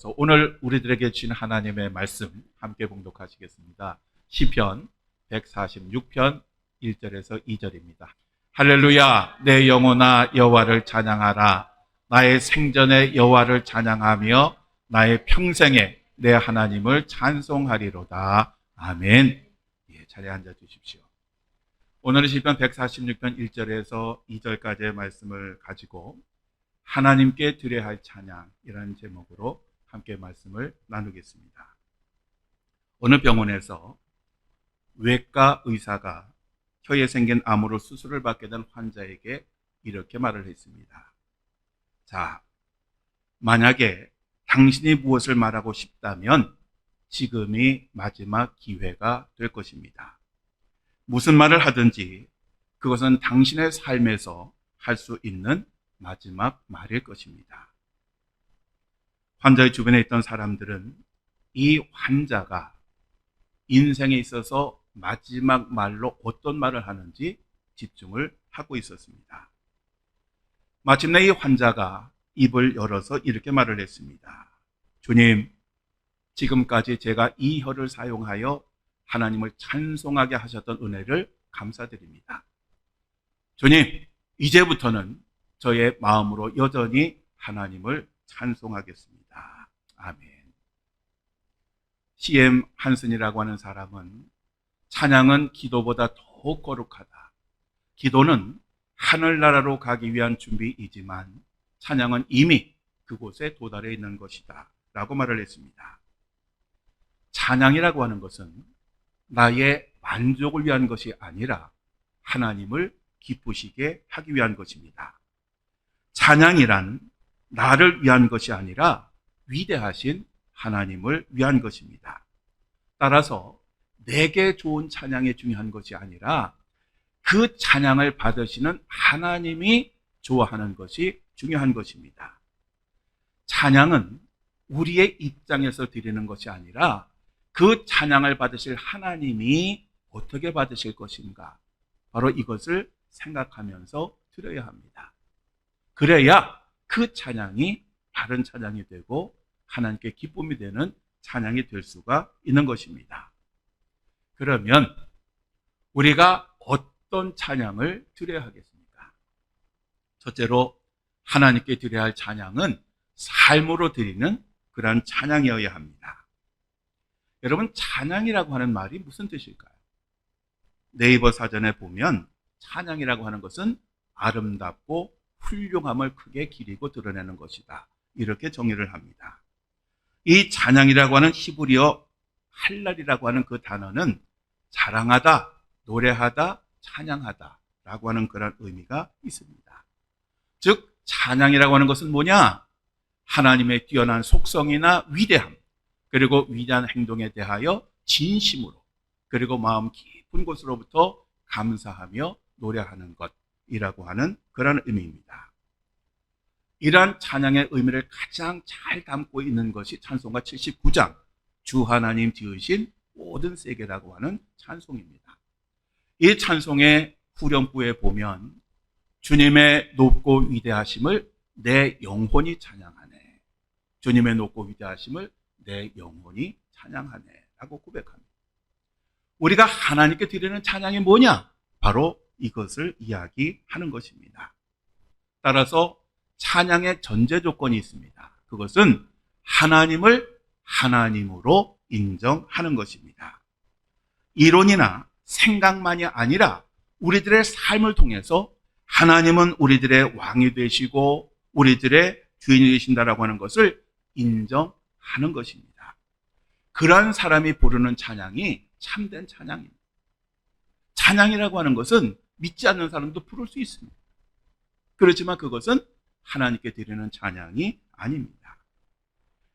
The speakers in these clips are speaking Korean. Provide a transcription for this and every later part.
그래서 오늘 우리들에게 주신 하나님의 말씀 함께 봉독하시겠습니다. 시편 146편 1절에서 2절입니다. 할렐루야, 내 영혼아 여호와를 찬양하라. 나의 생전에 여호와를 찬양하며 나의 평생에 내 하나님을 찬송하리로다. 아멘. 예, 자리에 앉아 주십시오. 오늘은 시편 146편 1절에서 2절까지의 말씀을 가지고 하나님께 드려야 할 찬양이라는 제목으로 함께 말씀을 나누겠습니다. 어느 병원에서 외과 의사가 혀에 생긴 암으로 수술을 받게 된 환자에게 이렇게 말을 했습니다. 자, 만약에 당신이 무엇을 말하고 싶다면 지금이 마지막 기회가 될 것입니다. 무슨 말을 하든지 그것은 당신의 삶에서 할 수 있는 마지막 말일 것입니다. 환자의 주변에 있던 사람들은 이 환자가 인생에 있어서 마지막 말로 어떤 말을 하는지 집중을 하고 있었습니다. 마침내 이 환자가 입을 열어서 이렇게 말을 했습니다. 주님, 지금까지 제가 이 혀를 사용하여 하나님을 찬송하게 하셨던 은혜를 감사드립니다. 주님, 이제부터는 저의 마음으로 여전히 하나님을 찬송하겠습니다. 아멘. C.M. 한슨이라고 하는 사람은 찬양은 기도보다 더욱 거룩하다. 기도는 하늘나라로 가기 위한 준비이지만 찬양은 이미 그곳에 도달해 있는 것이다 라고 말을 했습니다. 찬양이라고 하는 것은 나의 만족을 위한 것이 아니라 하나님을 기쁘시게 하기 위한 것입니다. 찬양이란 나를 위한 것이 아니라 위대하신 하나님을 위한 것입니다. 따라서 내게 좋은 찬양이 중요한 것이 아니라 그 찬양을 받으시는 하나님이 좋아하는 것이 중요한 것입니다. 찬양은 우리의 입장에서 드리는 것이 아니라 그 찬양을 받으실 하나님이 어떻게 받으실 것인가, 바로 이것을 생각하면서 드려야 합니다. 그래야 그 찬양이 바른 찬양이 되고 하나님께 기쁨이 되는 찬양이 될 수가 있는 것입니다. 그러면 우리가 어떤 찬양을 드려야 하겠습니까? 첫째로 하나님께 드려야 할 찬양은 삶으로 드리는 그러한 찬양이어야 합니다. 여러분, 찬양이라고 하는 말이 무슨 뜻일까요? 네이버 사전에 보면 찬양이라고 하는 것은 아름답고 훌륭함을 크게 기리고 드러내는 것이다, 이렇게 정의를 합니다. 이 찬양이라고 하는 히브리어 할랄이라고 하는 그 단어는 자랑하다, 노래하다, 찬양하다 라고 하는 그런 의미가 있습니다. 즉 찬양이라고 하는 것은 뭐냐? 하나님의 뛰어난 속성이나 위대함, 그리고 위대한 행동에 대하여 진심으로, 그리고 마음 깊은 곳으로부터 감사하며 노래하는 것이라고 하는 그런 의미입니다. 이러한 찬양의 의미를 가장 잘 담고 있는 것이 찬송가 79장 주 하나님 지으신 모든 세계라고 하는 찬송입니다. 이 찬송의 후렴구에 보면 주님의 높고 위대하심을 내 영혼이 찬양하네, 주님의 높고 위대하심을 내 영혼이 찬양하네 라고 고백합니다. 우리가 하나님께 드리는 찬양이 뭐냐? 바로 이것을 이야기하는 것입니다. 따라서 찬양의 전제 조건이 있습니다. 그것은 하나님을 하나님으로 인정하는 것입니다. 이론이나 생각만이 아니라 우리들의 삶을 통해서 하나님은 우리들의 왕이 되시고 우리들의 주인이 되신다라고 하는 것을 인정하는 것입니다. 그러한 사람이 부르는 찬양이 참된 찬양입니다. 찬양이라고 하는 것은 믿지 않는 사람도 부를 수 있습니다. 그렇지만 그것은 하나님께 드리는 찬양이 아닙니다.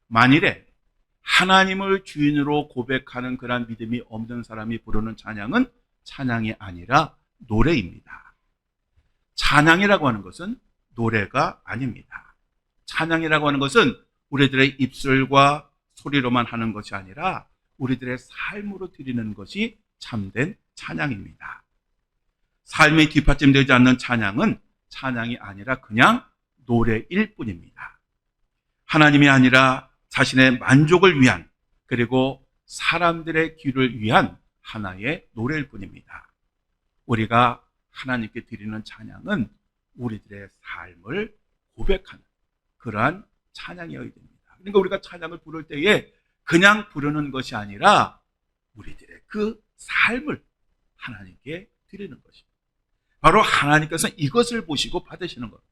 만일에 하나님을 주인으로 고백하는 그런 믿음이 없는 사람이 부르는 찬양은 찬양이 아니라 노래입니다. 찬양이라고 하는 것은 노래가 아닙니다. 찬양이라고 하는 것은 우리들의 입술과 소리로만 하는 것이 아니라 우리들의 삶으로 드리는 것이 참된 찬양입니다. 삶이 뒷받침되지 않는 찬양은 찬양이 아니라 그냥 노래일 뿐입니다. 하나님이 아니라 자신의 만족을 위한, 그리고 사람들의 귀를 위한 하나의 노래일 뿐입니다. 우리가 하나님께 드리는 찬양은 우리들의 삶을 고백하는 그러한 찬양이어야 됩니다. 그러니까 우리가 찬양을 부를 때에 그냥 부르는 것이 아니라 우리들의 그 삶을 하나님께 드리는 것입니다. 바로 하나님께서 이것을 보시고 받으시는 겁니다.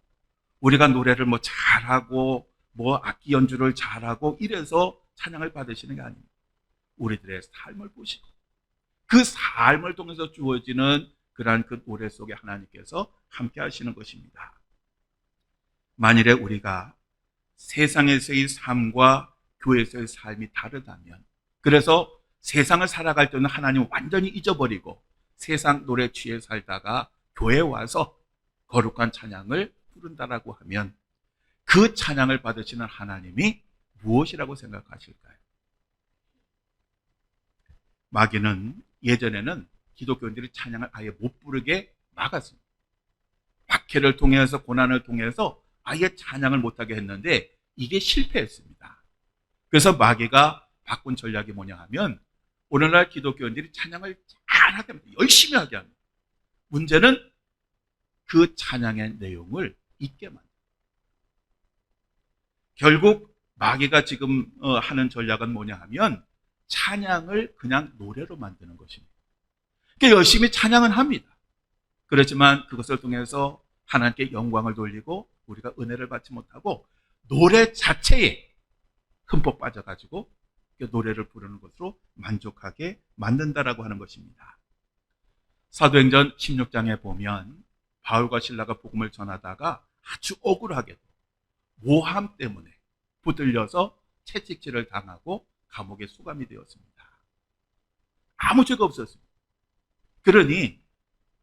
우리가 노래를 잘하고 악기 연주를 잘하고 이래서 찬양을 받으시는 게 아닙니다. 우리들의 삶을 보시고 그 삶을 통해서 주어지는 그러한 그 노래 속에 하나님께서 함께 하시는 것입니다. 만일에 우리가 세상에서의 삶과 교회에서의 삶이 다르다면, 그래서 세상을 살아갈 때는 하나님을 완전히 잊어버리고 세상 노래 취해 살다가 교회에 와서 거룩한 찬양을 부른다라고 하면 그 찬양을 받으시는 하나님이 무엇이라고 생각하실까요? 마귀는 예전에는 기독교인들이 찬양을 아예 못 부르게 막았습니다. 박해를 통해서, 고난을 통해서 아예 찬양을 못하게 했는데 이게 실패했습니다. 그래서 마귀가 바꾼 전략이 뭐냐 하면 오늘날 기독교인들이 찬양을 잘하게 합니다. 열심히 하게 합니다. 문제는 그 찬양의 내용을 잊게 만듭니다. 결국 마귀가 지금 하는 전략은 뭐냐 하면 찬양을 그냥 노래로 만드는 것입니다. 그러니까 열심히 찬양은 합니다. 그렇지만 그것을 통해서 하나님께 영광을 돌리고 우리가 은혜를 받지 못하고 노래 자체에 흠뻑 빠져가지고 노래를 부르는 것으로 만족하게 만든다라고 하는 것입니다. 사도행전 16장에 보면 바울과 실라가 복음을 전하다가 아주 억울하게도 모함 때문에 붙들려서 채찍질을 당하고 감옥에 수감이 되었습니다. 아무 죄가 없었습니다. 그러니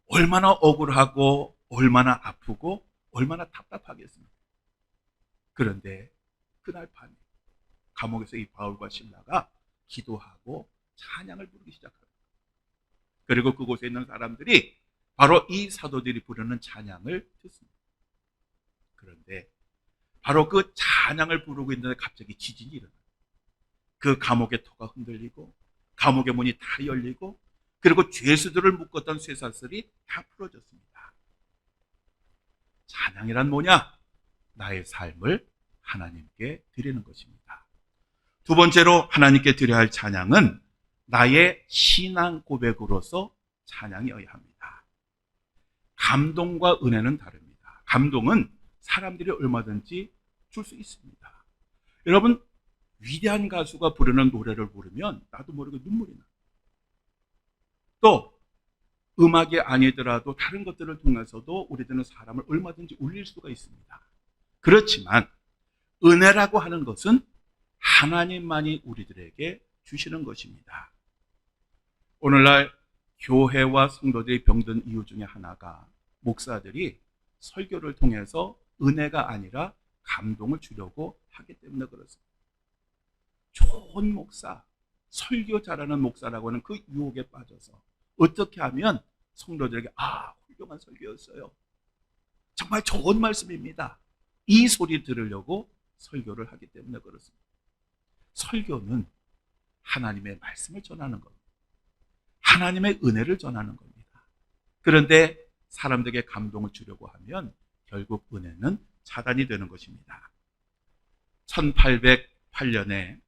얼마나 억울하고 얼마나 아프고 얼마나 답답하겠습니까? 그런데 그날 밤에 감옥에서 이 바울과 실라가 기도하고 찬양을 부르기 시작합니다. 그리고 그곳에 있는 사람들이 바로 이 사도들이 부르는 찬양을 듣습니다. 그런데 바로 그 찬양을 부르고 있는데 갑자기 지진이 일어나요. 그 감옥의 터가 흔들리고 감옥의 문이 다 열리고 그리고 죄수들을 묶었던 쇠사슬이 다 풀어졌습니다. 찬양이란 뭐냐? 나의 삶을 하나님께 드리는 것입니다. 두 번째로 하나님께 드려야 할 찬양은 나의 신앙 고백으로서 찬양이어야 합니다. 감동과 은혜는 다릅니다. 감동은 사람들이 얼마든지 줄 수 있습니다. 여러분, 위대한 가수가 부르는 노래를 부르면 나도 모르게 눈물이 나요. 또 음악이 아니더라도 다른 것들을 통해서도 우리들은 사람을 얼마든지 울릴 수가 있습니다. 그렇지만 은혜라고 하는 것은 하나님만이 우리들에게 주시는 것입니다. 오늘날 교회와 성도들이 병든 이유 중에 하나가 목사들이 설교를 통해서 은혜가 아니라 감동을 주려고 하기 때문에 그렇습니다. 좋은 목사, 설교 잘하는 목사라고 하는 그 유혹에 빠져서 어떻게 하면 성도들에게 훌륭한 설교였어요, 정말 좋은 말씀입니다, 이 소리 들으려고 설교를 하기 때문에 그렇습니다. 설교는 하나님의 말씀을 전하는 겁니다. 하나님의 은혜를 전하는 겁니다. 그런데 사람들에게 감동을 주려고 하면 결국 은혜는 차단이 되는 것입니다. 1808년에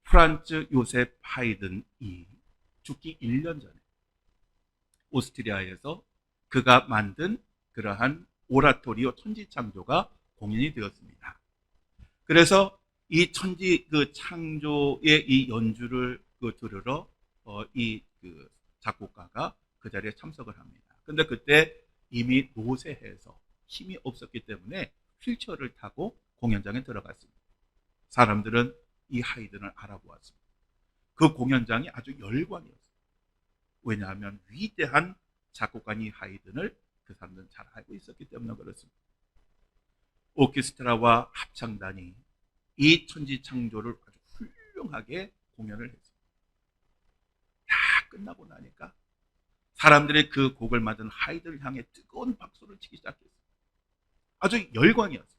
프란츠 요셉 하이든이 죽기 1년 전에 오스트리아에서 그가 만든 그러한 오라토리오 천지창조가 공연이 되었습니다. 그래서 이 천지 창조의 이 연주를 들으러 이 작곡가가 그 자리에 참석을 합니다. 근데 그때 이미 노쇠해서 힘이 없었기 때문에 휠체어를 타고 공연장에 들어갔습니다. 사람들은 이 하이든을 알아보았습니다. 그 공연장이 아주 열광이었어요. 왜냐하면 위대한 작곡가인 이 하이든을 그 사람들은 잘 알고 있었기 때문에 그렇습니다. 오케스트라와 합창단이 이 천지창조를 아주 훌륭하게 공연을 했습니다. 다 끝나고 나니까 사람들이 그 곡을 만든 하이든을 향해 뜨거운 박수를 치기 시작했어요. 아주 열광이었어요.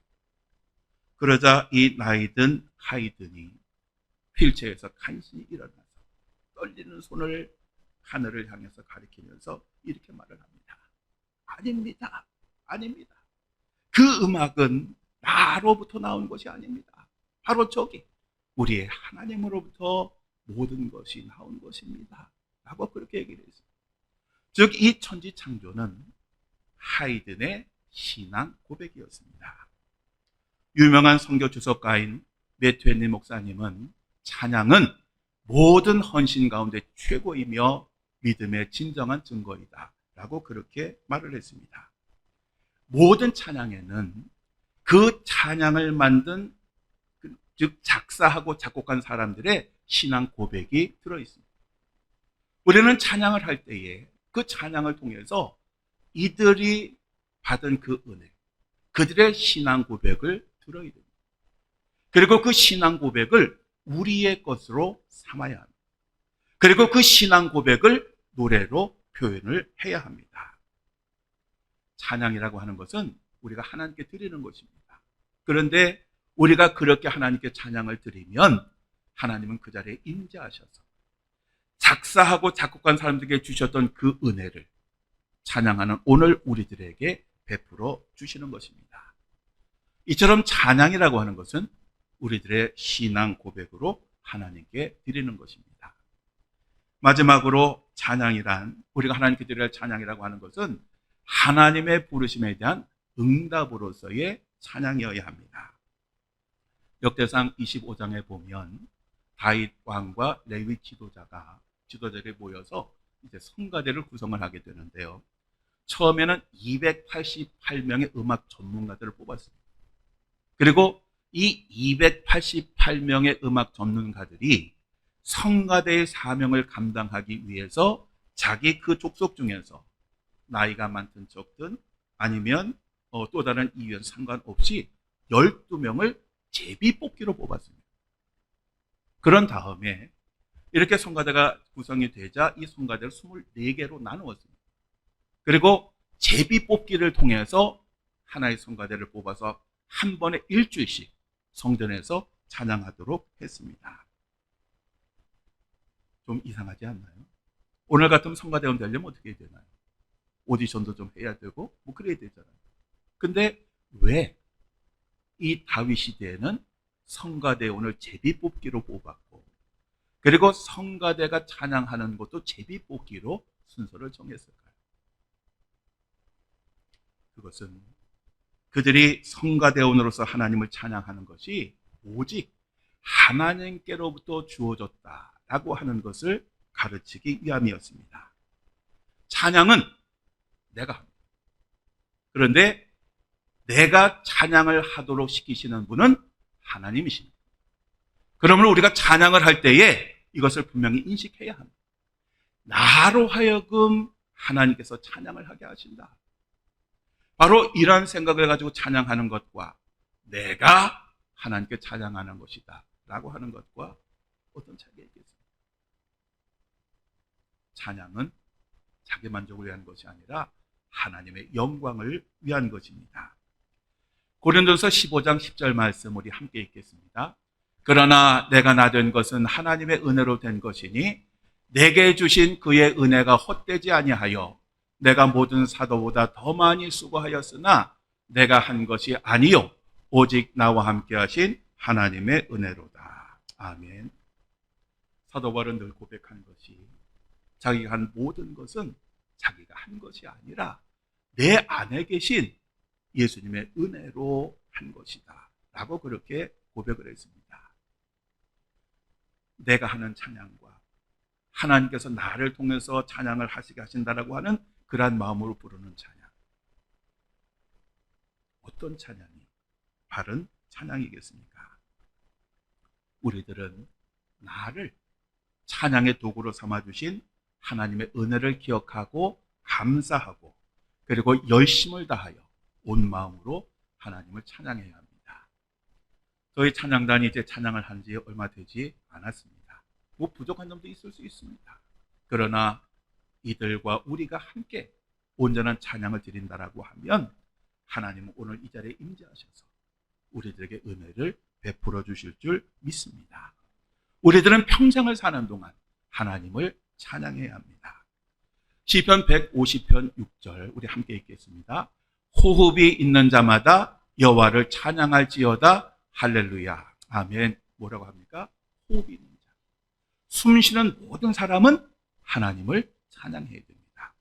그러자 이 나이 든 하이든이 휠체어에서 간신히 일어나서 떨리는 손을 하늘을 향해서 가리키면서 이렇게 말을 합니다. 아닙니다. 아닙니다. 그 음악은 나로부터 나온 것이 아닙니다. 바로 저기 우리의 하나님으로부터 모든 것이 나온 것입니다. 라고 그렇게 얘기를 했습니다. 즉 이 천지창조는 하이든의 신앙 고백이었습니다. 유명한 선교 주석가인 매튜 헨리 목사님은 찬양은 모든 헌신 가운데 최고이며 믿음의 진정한 증거이다 라고 그렇게 말을 했습니다. 모든 찬양에는 그 찬양을 만든 즉 작사하고 작곡한 사람들의 신앙 고백이 들어있습니다. 우리는 찬양을 할 때에 그 찬양을 통해서 이들이 받은 그 은혜, 그들의 신앙 고백을 들어야 됩니다. 그리고 그 신앙 고백을 우리의 것으로 삼아야 합니다. 그리고 그 신앙 고백을 노래로 표현을 해야 합니다. 찬양이라고 하는 것은 우리가 하나님께 드리는 것입니다. 그런데 우리가 그렇게 하나님께 찬양을 드리면 하나님은 그 자리에 임재하셔서 작사하고 작곡한 사람들에게 주셨던 그 은혜를 찬양하는 오늘 우리들에게 베풀어 주시는 것입니다. 이처럼 찬양이라고 하는 것은 우리들의 신앙 고백으로 하나님께 드리는 것입니다. 마지막으로 찬양이란, 우리가 하나님께 드려야 할 찬양이라고 하는 것은 하나님의 부르심에 대한 응답으로서의 찬양이어야 합니다. 역대상 25장에 보면 다윗 왕과 레위 지도자들이 모여서 이제 성가대를 구성을 하게 되는데요. 처음에는 288명의 음악 전문가들을 뽑았습니다. 그리고 이 288명의 음악 전문가들이 성가대의 사명을 감당하기 위해서 자기 그 족속 중에서 나이가 많든 적든 아니면 또 다른 이유에 상관없이 12명을 제비 뽑기로 뽑았습니다. 그런 다음에 이렇게 성가대가 구성이 되자 이 성가대를 24개로 나누었습니다. 그리고 제비 뽑기를 통해서 하나의 성가대를 뽑아서 한 번에 일주일씩 성전에서 찬양하도록 했습니다. 좀 이상하지 않나요? 오늘 같으면 성가대원 되려면 어떻게 해야 되나요? 오디션도 좀 해야 되고 뭐 그래야 되잖아요. 근데 왜 이 다윗 시대에는 성가대원을 제비 뽑기로 뽑았고, 그리고 성가대가 찬양하는 것도 제비 뽑기로 순서를 정했을까요? 그것은 그들이 성가대원으로서 하나님을 찬양하는 것이 오직 하나님께로부터 주어졌다라고 하는 것을 가르치기 위함이었습니다. 찬양은 내가 합니다. 그런데 내가 찬양을 하도록 시키시는 분은 하나님이십니다. 그러므로 우리가 찬양을 할 때에 이것을 분명히 인식해야 합니다. 나로 하여금 하나님께서 찬양을 하게 하신다. 바로 이런 생각을 가지고 찬양하는 것과 내가 하나님께 찬양하는 것이다 라고 하는 것과 어떤 차이가 있겠습니까? 찬양은 자기 만족을 위한 것이 아니라 하나님의 영광을 위한 것입니다. 고린도서 15장 10절 말씀 우리 함께 읽겠습니다. 그러나 내가 나된 것은 하나님의 은혜로 된 것이니 내게 주신 그의 은혜가 헛되지 아니하여 내가 모든 사도보다 더 많이 수고하였으나 내가 한 것이 아니요 오직 나와 함께 하신 하나님의 은혜로다. 아멘. 사도 바울은 늘 고백한 것이 자기가 한 모든 것은 자기가 한 것이 아니라 내 안에 계신 예수님의 은혜로 한 것이다 라고 그렇게 고백을 했습니다. 내가 하는 찬양과 하나님께서 나를 통해서 찬양을 하시게 하신다라고 하는 그러한 마음으로 부르는 찬양, 어떤 찬양이 바른 찬양이겠습니까? 우리들은 나를 찬양의 도구로 삼아주신 하나님의 은혜를 기억하고 감사하고 그리고 열심을 다하여 온 마음으로 하나님을 찬양해야 합니다. 저희 찬양단이 이제 찬양을 한 지 얼마 되지 않았습니다. 뭐 부족한 점도 있을 수 있습니다. 그러나 이들과 우리가 함께 온전한 찬양을 드린다라고 하면 하나님은 오늘 이 자리에 임재하셔서 우리들에게 은혜를 베풀어 주실 줄 믿습니다. 우리들은 평생을 사는 동안 하나님을 찬양해야 합니다. 시편 150편 6절 우리 함께 읽겠습니다. 호흡이 있는 자마다 여호와를 찬양할지어다. 할렐루야. 아멘. 뭐라고 합니까? 호흡이 있는 자. 숨 쉬는 모든 사람은 하나님을 찬양해야 됩니다.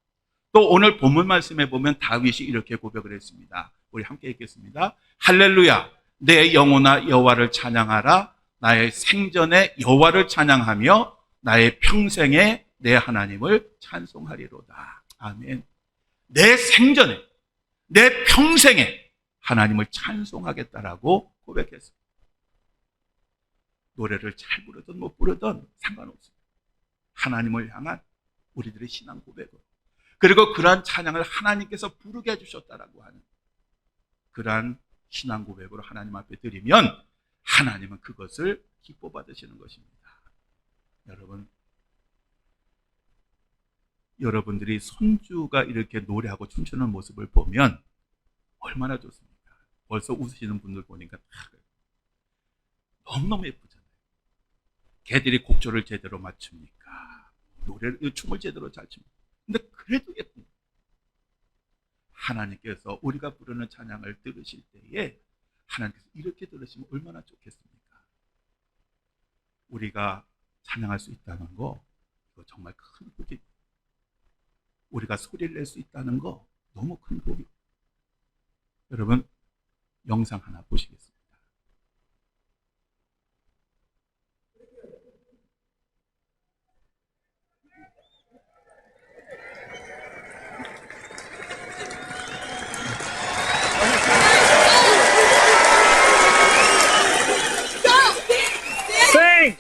또 오늘 본문 말씀에 보면 다윗이 이렇게 고백을 했습니다. 우리 함께 읽겠습니다. 할렐루야. 내 영혼아 여호와를 찬양하라. 나의 생전에 여호와를 찬양하며 나의 평생에 내 하나님을 찬송하리로다. 아멘. 내 생전에, 내 평생에 하나님을 찬송하겠다라고 고백했습니다. 노래를 잘 부르든 못 부르든 상관없습니다. 하나님을 향한 우리들의 신앙 고백으로, 그리고 그러한 찬양을 하나님께서 부르게 해주셨다라고 하는 그러한 신앙 고백으로 하나님 앞에 드리면 하나님은 그것을 기뻐 받으시는 것입니다. 여러분들이 손주가 이렇게 노래하고 춤추는 모습을 보면 얼마나 좋습니까? 벌써 웃으시는 분들 보니까 너무너무 예쁘잖아요. 개들이 곡조를 제대로 맞춥니까? 춤을 제대로 잘 춥니까? 근데 그래도 예쁩니다. 하나님께서 우리가 부르는 찬양을 들으실 때에 하나님께서 이렇게 들으시면 얼마나 좋겠습니까? 우리가 찬양할 수 있다는 거, 이거 정말 큰 복입니다. 우리가 소리를 낼 수 있다는 거 너무 큰 복입니다. 여러분, 영상 하나 보시겠습니다. Sing!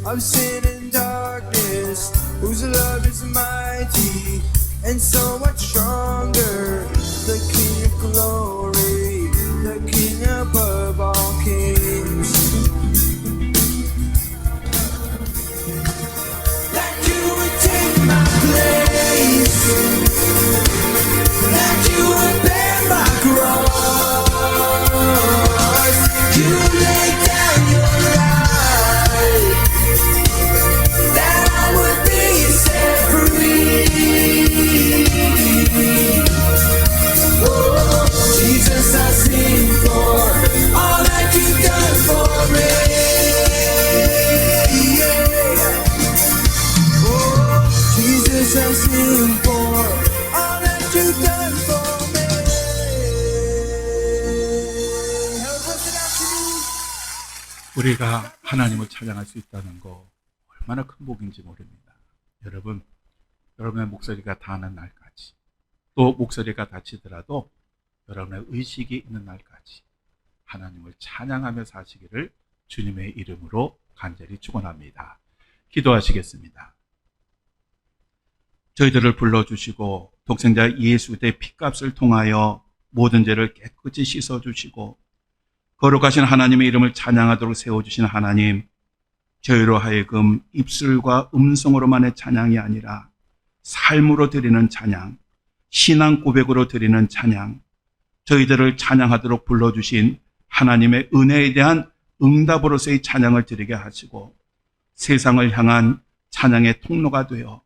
Of sin and darkness, whose love is mighty and so much stronger. The King of glory, the King above all kings. That you would take my place, that you would bear my cross. You laid down your life, that I would be set free. Oh, Jesus, I sing for all that you've done for me. Yeah. Oh, Jesus, I sing for all that you've done for me. Help us it out to me. 우리가 하나님을 찬양할 수 있다는 거 얼마나 큰 복인지 모릅니다. 여러분, 여러분의 목소리가 닿는 날까지, 또 목소리가 닫히더라도 여러분의 의식이 있는 날까지 하나님을 찬양하며 사시기를 주님의 이름으로 간절히 축원합니다. 기도하시겠습니다. 저희들을 불러주시고 독생자 예수 대 피값을 통하여 모든 죄를 깨끗이 씻어주시고 거룩하신 하나님의 이름을 찬양하도록 세워주신 하나님, 저희로 하여금 입술과 음성으로만의 찬양이 아니라 삶으로 드리는 찬양, 신앙 고백으로 드리는 찬양, 저희들을 찬양하도록 불러주신 하나님의 은혜에 대한 응답으로서의 찬양을 드리게 하시고 세상을 향한 찬양의 통로가 되어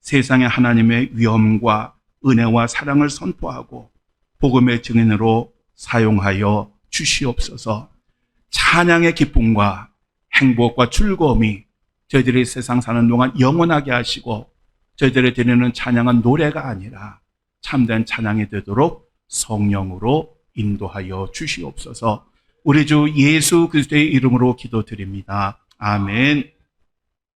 세상에 하나님의 위엄과 은혜와 사랑을 선포하고 복음의 증인으로 사용하여 주시옵소서. 찬양의 기쁨과 행복과 즐거움이 저희들이 세상 사는 동안 영원하게 하시고 저희들이 드리는 찬양은 노래가 아니라 참된 찬양이 되도록 성령으로 인도하여 주시옵소서. 우리 주 예수 그리스도의 이름으로 기도드립니다. 아멘.